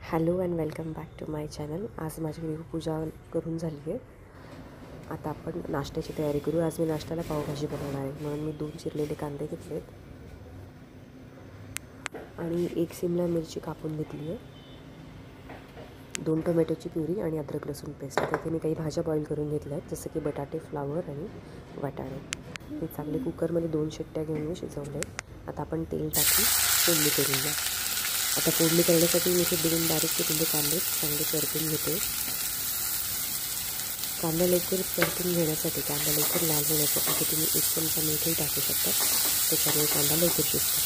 Hello and welcome back to my channel. आज माझी देवपूजा करून झाली आहे. आता आपण नाश्त्याची तयारी करू. आज मी नाश्त्याला पावभाजी बनवणार आहे, म्हणून मी 2 चिरलेले कांदे घेतलेत आणि 1 शिमला मिरची कापून घेतली आहे, 2 टोमॅटोची प्युरी आणि अद्रक लसूण पेस्ट. त्यात मी काही भाज्या बॉईल करून घेतल्या आहेत, जसं की बटाटे, फ्लावर आणि वाटाणे. हे चांगले कुकरमध्ये 2 शिट्ट्या घेऊन मी शिजवले. आता आपण तेल टाकून फोडणी करूया. आता फोडणी करण्यासाठी मी इथे 2 बारीक चिरलेले कांदे चांगले परतून घेते. कांदा लवकर परतून घेण्यासाठी, कांदा लवकर लाल होण्यासाठी तुम्ही 1 चमचा मीठही टाकू शकता, त्याच्यामुळे कांदा लवकर शिजतो.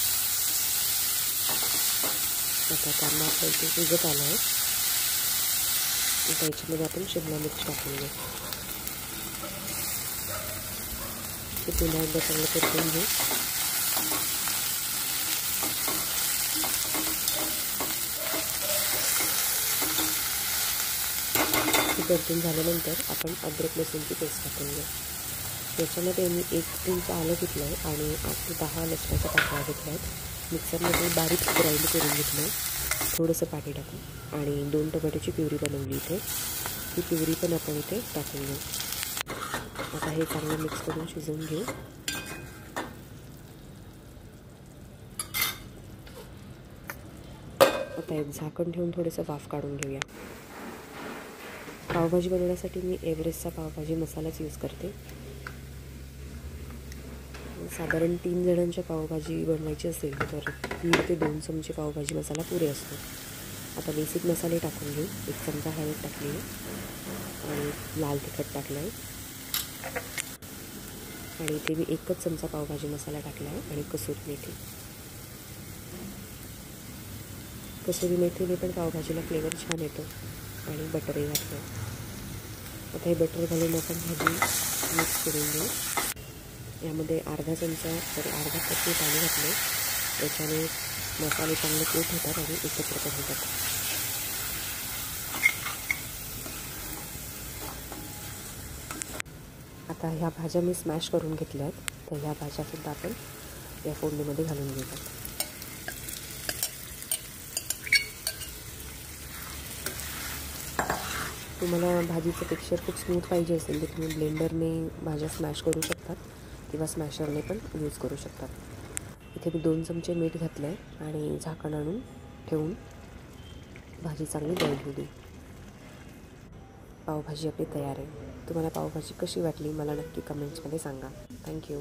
आता कांदा आपला इथे शिजत आला आहे. आता याच्यामध्ये आपण शिमला मिरची टाकून घेऊ. ते पुन्हा एकदा चांगलं परतून घेऊ. परतून झाल्यानंतर आपण अद्रक लसूणची पेस्ट टाकून घेऊ. याच्यामध्ये मी 1 इंच आलं घेतलं आहे आणि 8 ते 10 लसणाच्या पाकळ्या घेतल्या आहेत. मिक्सरमध्ये बारीक ग्राइंड करून घेतलं आहे, थोडंसं पाणी टाकून, आणि 2 टोमॅटोची प्युरी बनवली इथे. ही प्युरी पण आपण इथे टाकून घेऊ. आता हे चांगलं मिक्स करून शिजवून घेऊ. आता एक झाकण ठेवून थोडंसं वाफ काढून घेऊया. पावभाजी बनवण्यासाठी मी एव्हरेस्टचा पावभाजी मसालाच यूज करते. साधारण 3 जणांच्या पावभाजी बनवायची असेल तर 1 ते 2 चमचे पावभाजी मसाला पुरे असतो. आता बेसिक मसाले टाकून घेऊ. 1 चमचा हळद टाकली आहे आणि लाल तिखट टाकलं आहे, आणि इथे मी 1च चमचा पावभाजी मसाला टाकला आहे, आणि कसुरी मेथी. कसुरी मेथीने पण पावभाजीला फ्लेवर छान येतो, आणि बटरही घातलं. आता हे बटर घालून आपण भाजी मिक्स करून घेऊ. यामध्ये अर्धा कप पाणी घातले. याच्याने मसाले चांगले कोट होतात आणि एकत्र पण होतात. आता ह्या भाज्या मी स्मॅश करून घेतल्या आहेत, तर ह्या भाज्यासुद्धा आपण या फोडणीमध्ये घालून घेऊया. तुम्हाला भाजीचं टेक्स्चर खूप स्मूथ पाहिजे असेल तर तुम्ही ब्लेंडरने भाज्या स्मॅश करू शकतात, किंवा स्मॅशरने पण यूज करू शकतात. इथे मी 2 चमचे मीठ घातलं आहे आणि झाकण आणून ठेवून भाजी चांगली दळून देऊ. पावभाजी आपली तयार आहे. तुम्हाला पावभाजी कशी वाटली मला नक्की कमेंट्समध्ये सांगा. थँक्यू.